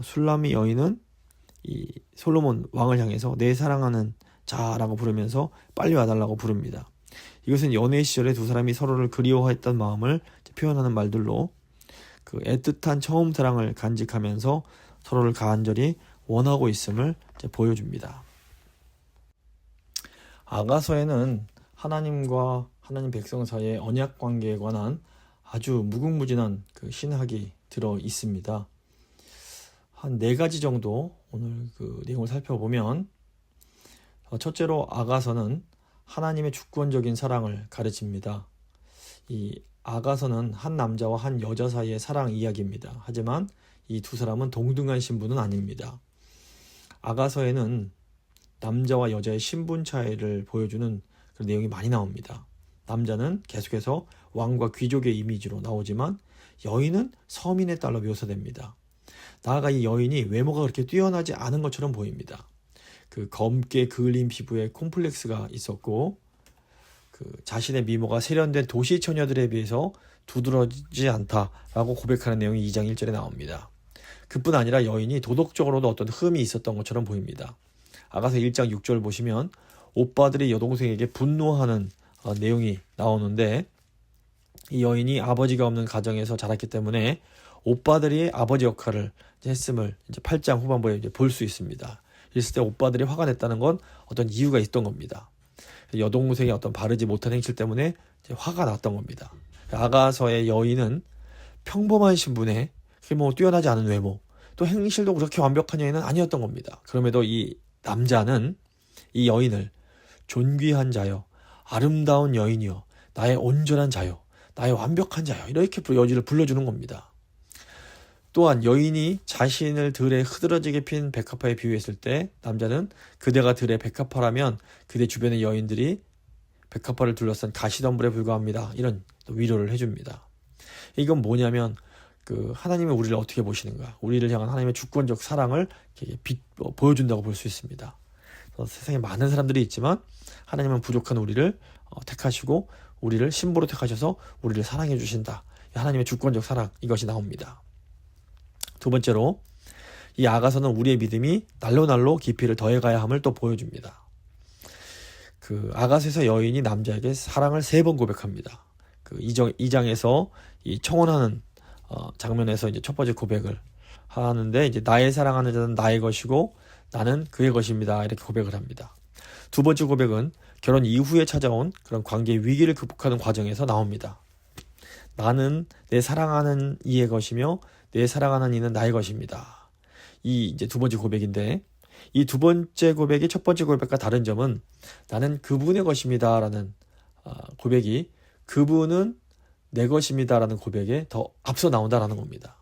[SPEAKER 1] 술라미 여인은 이 솔로몬 왕을 향해서 내 사랑하는 자라고 부르면서 빨리 와달라고 부릅니다. 이것은 연애 시절에 두 사람이 서로를 그리워했던 마음을 표현하는 말들로 그 애틋한 처음 사랑을 간직하면서 서로를 간절히 원하고 있음을 보여줍니다. 아가서에는 하나님과 하나님 백성 사이의 언약 관계에 관한 아주 무궁무진한 그 신학이 들어 있습니다. 한 4가지 정도 오늘 그 내용을 살펴보면, 첫째로 아가서는 하나님의 주권적인 사랑을 가르칩니다. 이 아가서는 한 남자와 한 여자 사이의 사랑 이야기입니다. 하지만 이 두 사람은 동등한 신분은 아닙니다. 아가서에는 남자와 여자의 신분 차이를 보여주는 그런 내용이 많이 나옵니다. 남자는 계속해서 왕과 귀족의 이미지로 나오지만 여인은 서민의 딸로 묘사됩니다. 나아가 이 여인이 외모가 그렇게 뛰어나지 않은 것처럼 보입니다. 그 검게 그을린 피부에 콤플렉스가 있었고, 그 자신의 미모가 세련된 도시 처녀들에 비해서 두드러지지 않다라고 고백하는 내용이 2장 1절에 나옵니다. 그뿐 아니라 여인이 도덕적으로도 어떤 흠이 있었던 것처럼 보입니다. 아가서 1장 6절 보시면 오빠들이 여동생에게 분노하는 내용이 나오는데, 이 여인이 아버지가 없는 가정에서 자랐기 때문에 오빠들이 아버지 역할을 했음을 이제 8장 후반부에 볼 수 있습니다. 이랬을 때 오빠들이 화가 냈다는 건 어떤 이유가 있던 겁니다. 여동생의 어떤 바르지 못한 행실 때문에 이제 화가 났던 겁니다. 아가서의 여인은 평범한 신분에 뭐 뛰어나지 않은 외모, 또 행실도 그렇게 완벽한 여인은 아니었던 겁니다. 그럼에도 이 남자는 이 여인을 존귀한 자여, 아름다운 여인이여, 나의 온전한 자여, 나의 완벽한 자여, 이렇게 여지를 불러주는 겁니다. 또한 여인이 자신을 들에 흐드러지게 핀 백합화에 비유했을 때 남자는 그대가 들의 백합화라면 그대 주변의 여인들이 백합화를 둘러싼 가시덤불에 불과합니다. 이런 위로를 해줍니다. 이건 뭐냐면 그 하나님이 우리를 어떻게 보시는가, 우리를 향한 하나님의 주권적 사랑을 보여준다고 볼 수 있습니다. 세상에 많은 사람들이 있지만 하나님은 부족한 우리를 택하시고 우리를 신부로 택하셔서 우리를 사랑해 주신다. 하나님의 주권적 사랑, 이것이 나옵니다. 두 번째로 이 아가서는 우리의 믿음이 날로 깊이를 더해가야 함을 또 보여줍니다. 그 아가서에서 여인이 남자에게 사랑을 3번 고백합니다. 그 2장에서 이 청혼하는 장면에서 이제 첫 번째 고백을 하는데, 이제 나의 사랑하는 자는 나의 것이고 나는 그의 것입니다. 이렇게 고백을 합니다. 두 번째 고백은 결혼 이후에 찾아온 그런 관계의 위기를 극복하는 과정에서 나옵니다. 나는 내 사랑하는 이의 것이며 내 사랑하는 이는 나의 것입니다. 이 이제 두 번째 고백인데, 이 두 번째 고백이 첫 번째 고백과 다른 점은 나는 그분의 것입니다 라는 고백이, 그분은
[SPEAKER 3] 내 것입니다라는 고백에 더 앞서 나온다라는 겁니다.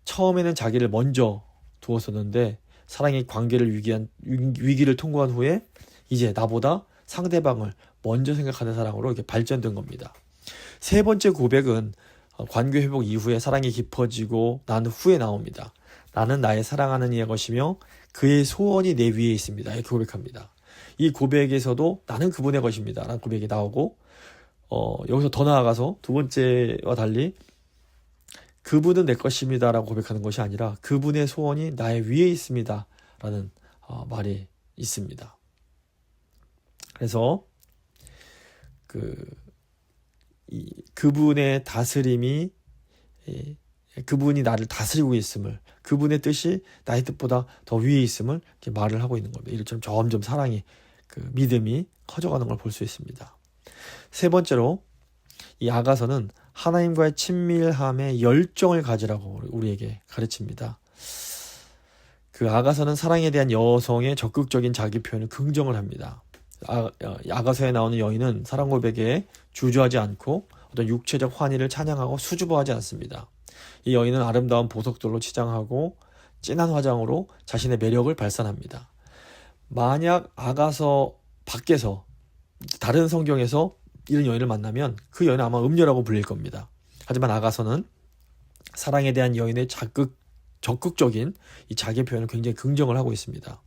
[SPEAKER 3] 처음에는 자기를 먼저 두었었는데 사랑의 관계를 위기를 통과한 후에 이제 나보다 상대방을 먼저 생각하는 사랑으로 이렇게 발전된 겁니다. 세 번째 고백은 관계 회복 이후에 사랑이 깊어지고 난 후에 나옵니다. 나는 나의 사랑하는 이의 것이며 그의 소원이 내 위에 있습니다. 이렇게 고백합니다. 이 고백에서도 나는 그분의 것입니다 라는 고백이 나오고 여기서 더 나아가서 두 번째와 달리 그분은 내 것입니다 라고 고백하는 것이 아니라 그분의 소원이 나의 위에 있습니다 라는 말이 있습니다. 그래서 그분의 다스림이 그분이 나를 다스리고 있음을, 그분의 뜻이 나의 뜻보다 더 위에 있음을 이렇게 말을 하고 있는 겁니다. 이처럼 점점 사랑이 믿음이 커져가는 걸 볼 수 있습니다. 세 번째로 이 아가서는 하나님과의 친밀함에 열정을 가지라고 우리에게 가르칩니다. 아가서는 사랑에 대한 여성의 적극적인 자기 표현을 긍정을 합니다. 아가서에 나오는 여인은 사랑 고백에 주저하지 않고 어떤 육체적 환희를 찬양하고 수줍어하지 않습니다. 이 여인은 아름다운 보석들로 치장하고 진한 화장으로 자신의 매력을 발산합니다. 만약 아가서 밖에서 다른 성경에서 이런 여인을 만나면 그 여인은 아마 음녀라고 불릴 겁니다. 하지만 아가서는 사랑에 대한 여인의 적극적인 이 자기 표현을 굉장히 긍정을 하고 있습니다.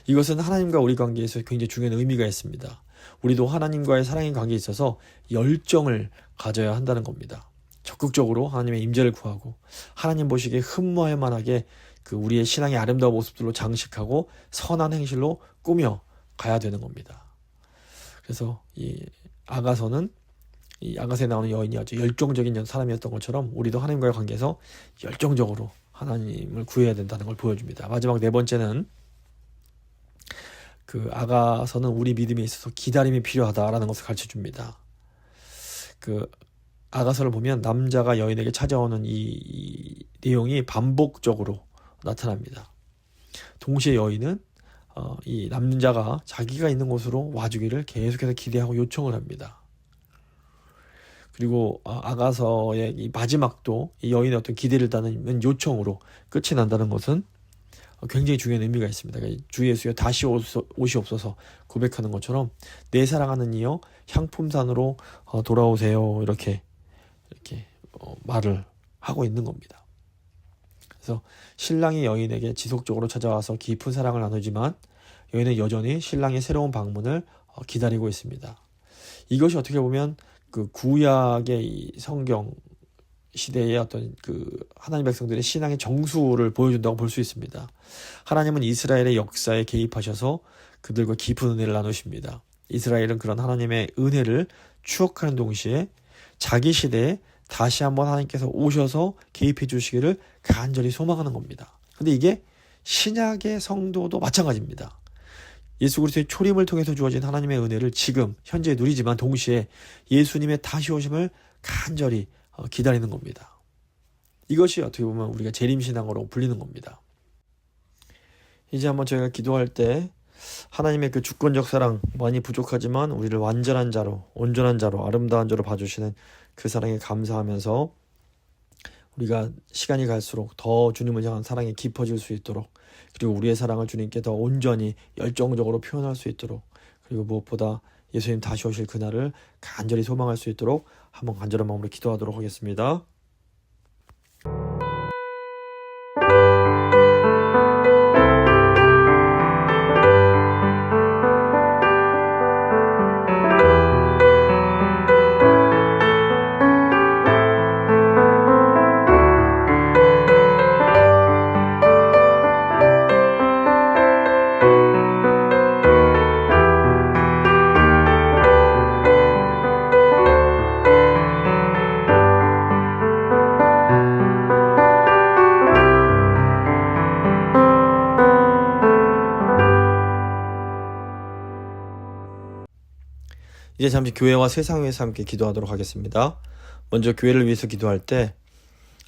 [SPEAKER 3] 이것은 하나님과 우리 관계에서 굉장히 중요한 의미가 있습니다. 우리도 하나님과의 사랑의 관계에 있어서 열정을 가져야 한다는 겁니다. 적극적으로 하나님의 임재를 구하고 하나님 보시기에 흠모할 만하게 우리의 신앙의 아름다운 모습들로 장식하고 선한 행실로 꾸며 가야 되는 겁니다. 그래서 이 아가서는 이 아가서에 나오는 여인이 아주 열정적인 사람이었던 것처럼 우리도 하나님과의 관계에서 열정적으로 하나님을 구해야 된다는 걸 보여줍니다. 마지막 네 번째는 아가서는 우리 믿음에 있어서 기다림이 필요하다라는 것을 가르쳐줍니다. 아가서를 보면 남자가 여인에게 찾아오는 이 내용이 반복적으로 나타납니다. 동시에 여인은 이 남자가 자기가 있는 곳으로 와주기를 계속해서 기대하고 요청을 합니다. 그리고 아가서의 이 마지막도 이 여인의 어떤 기대를 따르는 요청으로 끝이 난다는 것은 굉장히 중요한 의미가 있습니다. 그러니까 주 예수여 다시 오시옵소서 고백하는 것처럼 내 사랑하는 이여 향품산으로 돌아오세요 이렇게 말을 하고 있는 겁니다. 그래서 신랑이 여인에게 지속적으로 찾아와서 깊은 사랑을 나누지만 여인은 여전히 신랑의 새로운 방문을 기다리고 있습니다. 이것이 어떻게 보면 구약의 이 성경 시대의 어떤 하나님 백성들의 신앙의 정수를 보여준다고 볼 수 있습니다. 하나님은 이스라엘의 역사에 개입하셔서 그들과 깊은 은혜를 나누십니다. 이스라엘은 그런 하나님의 은혜를 추억하는 동시에 자기 시대에 다시 한번 하나님께서 오셔서 개입해 주시기를 간절히 소망하는 겁니다. 근데 이게 신약의 성도도 마찬가지입니다. 예수 그리스도의 초림을 통해서 주어진 하나님의 은혜를 지금 현재 누리지만 동시에 예수님의 다시 오심을 간절히 기다리는 겁니다. 이것이 어떻게 보면 우리가 재림신앙으로 불리는 겁니다. 이제 한번 저희가 기도할 때 하나님의 주권적 사랑 많이 부족하지만 우리를 완전한 자로, 온전한 자로, 아름다운 자로 봐주시는 그 사랑에 감사하면서 우리가 시간이 갈수록 더 주님을 향한 사랑이 깊어질 수 있도록, 그리고 우리의 사랑을 주님께 더 온전히 열정적으로 표현할 수 있도록, 그리고 무엇보다 예수님 다시 오실 그날을 간절히 소망할 수 있도록 한번 간절한 마음으로 기도하도록 하겠습니다. 이제 잠시 교회와 세상을 위해서 함께 기도하도록 하겠습니다. 먼저 교회를 위해서 기도할 때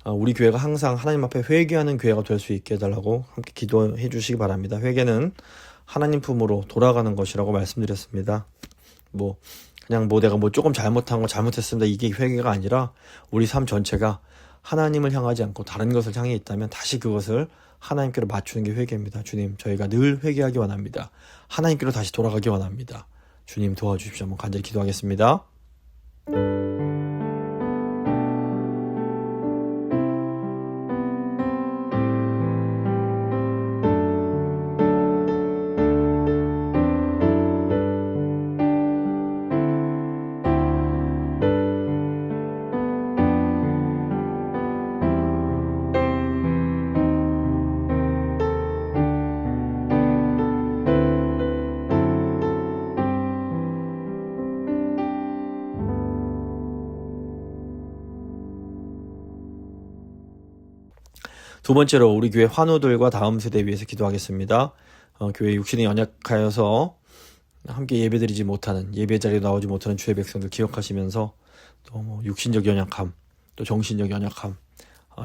[SPEAKER 3] 우리 교회가 항상 하나님 앞에 회개하는 교회가 될 수 있게 해달라고 함께 기도해 주시기 바랍니다. 회개는 하나님 품으로 돌아가는 것이라고 말씀드렸습니다. 그냥 뭐 내가 뭐 조금 잘못한 거 잘못했습니다 이게 회개가 아니라 우리 삶 전체가 하나님을 향하지 않고 다른 것을 향해 있다면 다시 그것을 하나님께로 맞추는 게 회개입니다. 주님, 저희가 늘 회개하기 원합니다. 하나님께로 다시 돌아가기 원합니다. 주님 도와주십시오. 한번 간절히 기도하겠습니다. 두 번째로 우리 교회 환우들과 다음 세대 위해서 기도하겠습니다. 교회 육신이 연약하여서 함께 예배드리지 못하는, 예배 자리에 나오지 못하는 주의 백성들 기억하시면서 또 뭐 육신적 연약함, 또 정신적 연약함,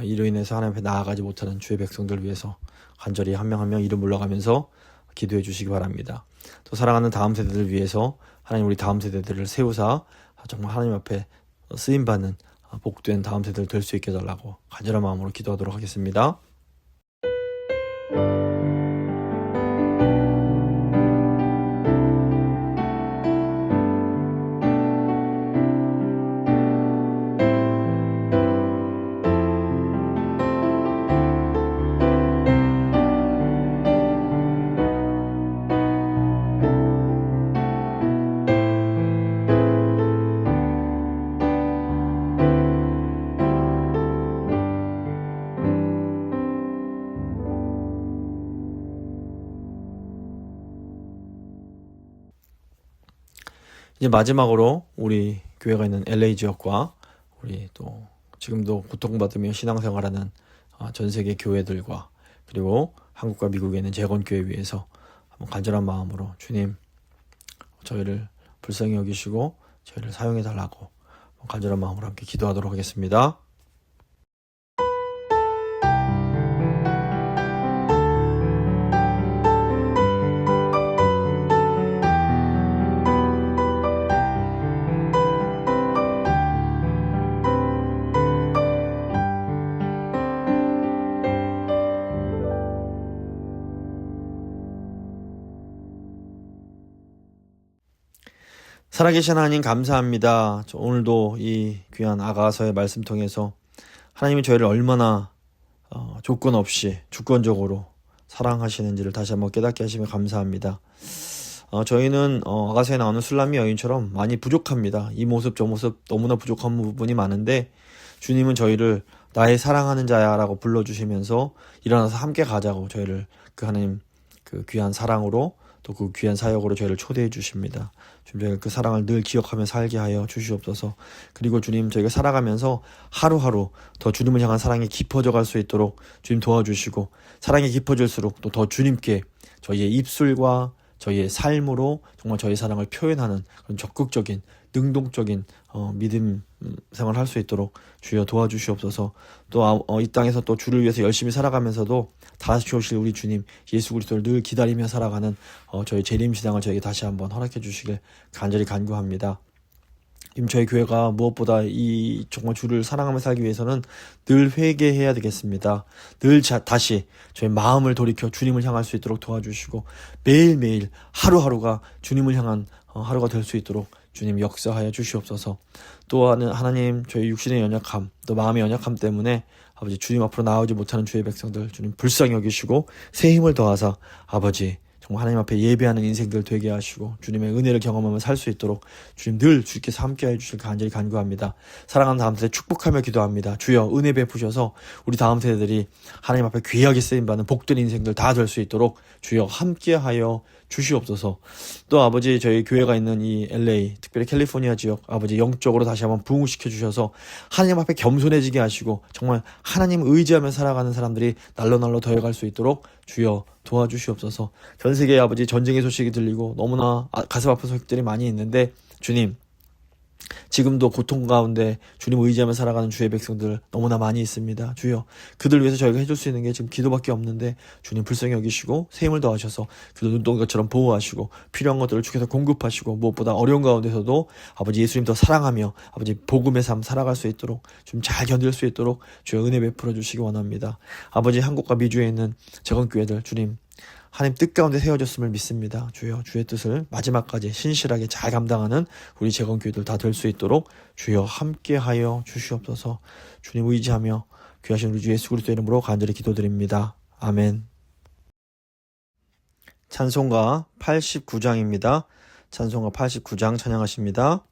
[SPEAKER 3] 이로 인해서 하나님 앞에 나아가지 못하는 주의 백성들 위해서 간절히 한 명 한 명 이름 불러가면서 기도해 주시기 바랍니다. 또 사랑하는 다음 세대들 위해서 하나님 우리 다음 세대들을 세우사 정말 하나님 앞에 쓰임받는 복된 다음 세대들 될 수 있게 해달라고 간절한 마음으로 기도하도록 하겠습니다. 이제 마지막으로 우리 교회가 있는 LA 지역과 우리 또 지금도 고통받으며 신앙생활하는 전 세계 교회들과 그리고 한국과 미국에 있는 재건교회 위해서 한번 간절한 마음으로 주님 저희를 불쌍히 여기시고 저희를 사용해달라고 간절한 마음으로 함께 기도하도록 하겠습니다. 살아계신 하나님 감사합니다. 오늘도 이 귀한 아가서의 말씀 통해서 하나님이 저희를 얼마나 조건 없이 주권적으로 사랑하시는지를 다시 한번 깨닫게 하시며 감사합니다. 저희는 아가서에 나오는 술람미 여인처럼 많이 부족합니다. 이 모습 저 모습 너무나 부족한 부분이 많은데 주님은 저희를 나의 사랑하는 자야 라고 불러주시면서 일어나서 함께 가자고 저희를 그 하나님 그 귀한 사랑으로 또 그 귀한 사역으로 저희를 초대해 주십니다. 주님 저희가 그 사랑을 늘 기억하며 살게 하여 주시옵소서. 그리고 주님 저희가 살아가면서 하루하루 더 주님을 향한 사랑이 깊어져 갈 수 있도록 주님 도와주시고 사랑이 깊어질수록 또 더 주님께 저희의 입술과 저희의 삶으로 정말 저희 사랑을 표현하는 그런 적극적인 능동적인 믿음 생활을 할 수 있도록 주여 도와주시옵소서. 또 이 땅에서 또 주를 위해서 열심히 살아가면서도 다시 오실 우리 주님 예수 그리스도를 늘 기다리며 살아가는 저희 재림신앙을 저에게 다시 한번 허락해 주시길 간절히 간구합니다. 지금 저희 교회가 무엇보다 이 정말 주를 사랑하며 살기 위해서는 늘 회개해야 되겠습니다. 늘 다시 저희 마음을 돌이켜 주님을 향할 수 있도록 도와주시고 매일매일 하루하루가 주님을 향한 하루가 될 수 있도록 주님 역사하여 주시옵소서. 또한 하나님 저희 육신의 연약함 또 마음의 연약함 때문에 아버지 주님 앞으로 나오지 못하는 주의 백성들 주님 불쌍히 여기시고 새 힘을 더하사 아버지 정말 하나님 앞에 예배하는 인생들 되게 하시고 주님의 은혜를 경험하며 살 수 있도록 주님 늘 주께서 함께해 주실 간절히 간구합니다. 사랑하는 다음 세대 축복하며 기도합니다. 주여 은혜 베푸셔서 우리 다음 세대들이 하나님 앞에 귀하게 쓰임받는 복된 인생들 다 될 수 있도록 주여 함께하여 주시옵소서. 또 아버지 저희 교회가 있는 이 LA 특별히 캘리포니아 지역 아버지 영적으로 다시 한번 부흥시켜 주셔서 하나님 앞에 겸손해지게 하시고 정말 하나님 의지하며 살아가는 사람들이 날로 더해갈 수 있도록 주여 도와주시옵소서. 전 세계에 아버지 전쟁의 소식이 들리고 너무나 가슴 아픈 소식들이 많이 있는데 주님 지금도 고통 가운데 주님 의지하며 살아가는 주의 백성들 너무나 많이 있습니다. 주여, 그들 위해서 저희가 해줄 수 있는 게 지금 기도밖에 없는데 주님 불쌍히 여기시고 새 힘을 더하셔서 그들 눈동자처럼 보호하시고 필요한 것들을 주께서 공급하시고 무엇보다 어려운 가운데서도 아버지 예수님 더 사랑하며 아버지 복음의 삶 살아갈 수 있도록 좀 잘 견딜 수 있도록 주여 은혜 베풀어 주시기 원합니다. 아버지 한국과 미주에 있는 재건교회들 주님 하나님 뜻 가운데 세워졌음을 믿습니다. 주여, 주의 뜻을 마지막까지 신실하게 잘 감당하는 우리 재건교회들 다 될 수 있도록 주여 함께하여 주시옵소서. 주님 의지하며 귀하신 우리 주 예수 그리스도 이름으로 간절히 기도드립니다. 아멘. 찬송가 89장입니다. 찬송가 89장 찬양하십니다.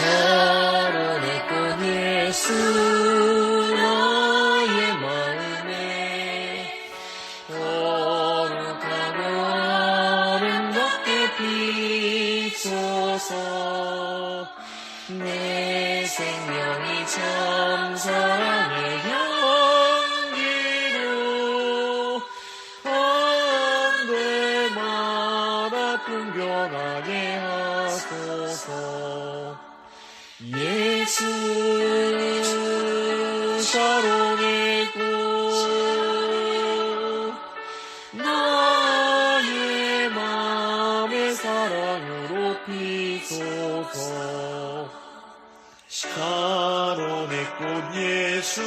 [SPEAKER 2] 샤론의 꽃 예수 나의 마음에 거룩하고 아름답게 비소서. 내 생명이 참 사랑의 향기로 한데마다 풍겨나게 하소서. 예수 샤론의 꽃 나의 맘의 사랑으로 피소서.
[SPEAKER 4] 샤론의 꽃 예수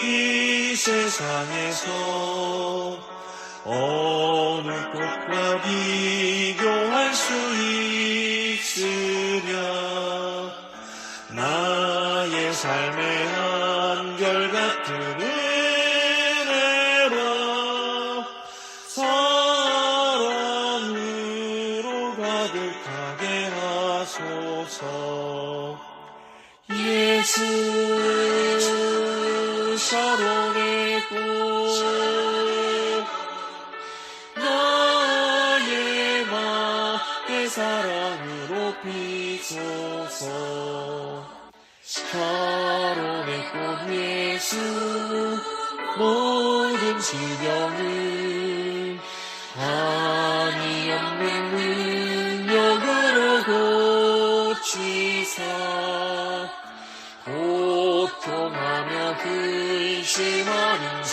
[SPEAKER 4] 이 세상에서 어느 꽃과 비교할 수 있으랴. 나의 삶의 한결같은 은혜로 사랑으로 가득하게 하소서.
[SPEAKER 2] 예수 샤론의 꽃 나의 맘의 사랑으로 피소서. 샤론의 꽃 예수 모든 질병을 한이 없는 능력으로 고치사 고통하며 근심하는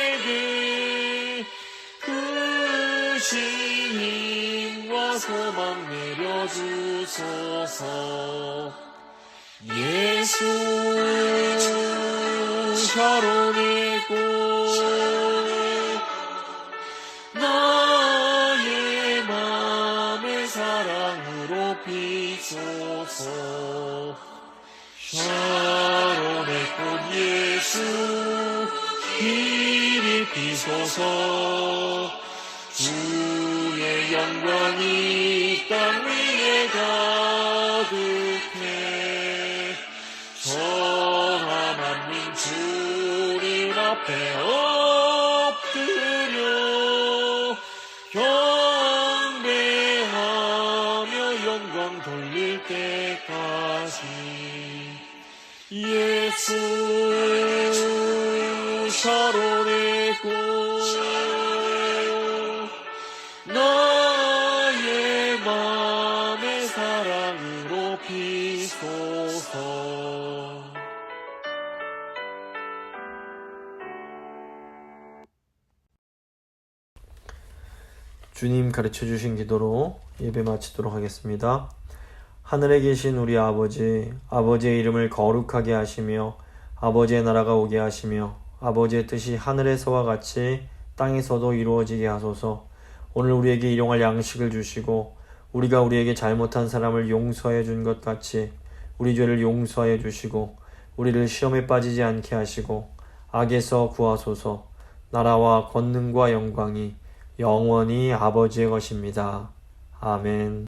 [SPEAKER 2] 자에게 크신 힘과 소망 내려주소서. 예수 샤론의 꽃 나의 맘의 사랑으로 피소서. 샤론의 꽃 예수 길이 피소서. 주의 영광이 땅 위에 가득해 전한 만민 주님 앞에 엎드려 경배하며 영광 돌릴 때까지. 예수 샤론의 꽃 나의 맘의 사랑으로 피소서.
[SPEAKER 1] 주님 가르쳐 주신 기도로 예배 마치도록 하겠습니다. 하늘에 계신 우리 아버지, 아버지의 이름을 거룩하게 하시며 아버지의 나라가 오게 하시며 아버지의 뜻이 하늘에서와 같이 땅에서도 이루어지게 하소서. 오늘 우리에게 일용할 양식을 주시고 우리가 우리에게 잘못한 사람을 용서해 준 것 같이 우리 죄를 용서하여 주시고 우리를 시험에 빠지지 않게 하시고 악에서 구하소서. 나라와 권능과 영광이 영원히 아버지의 것입니다. 아멘.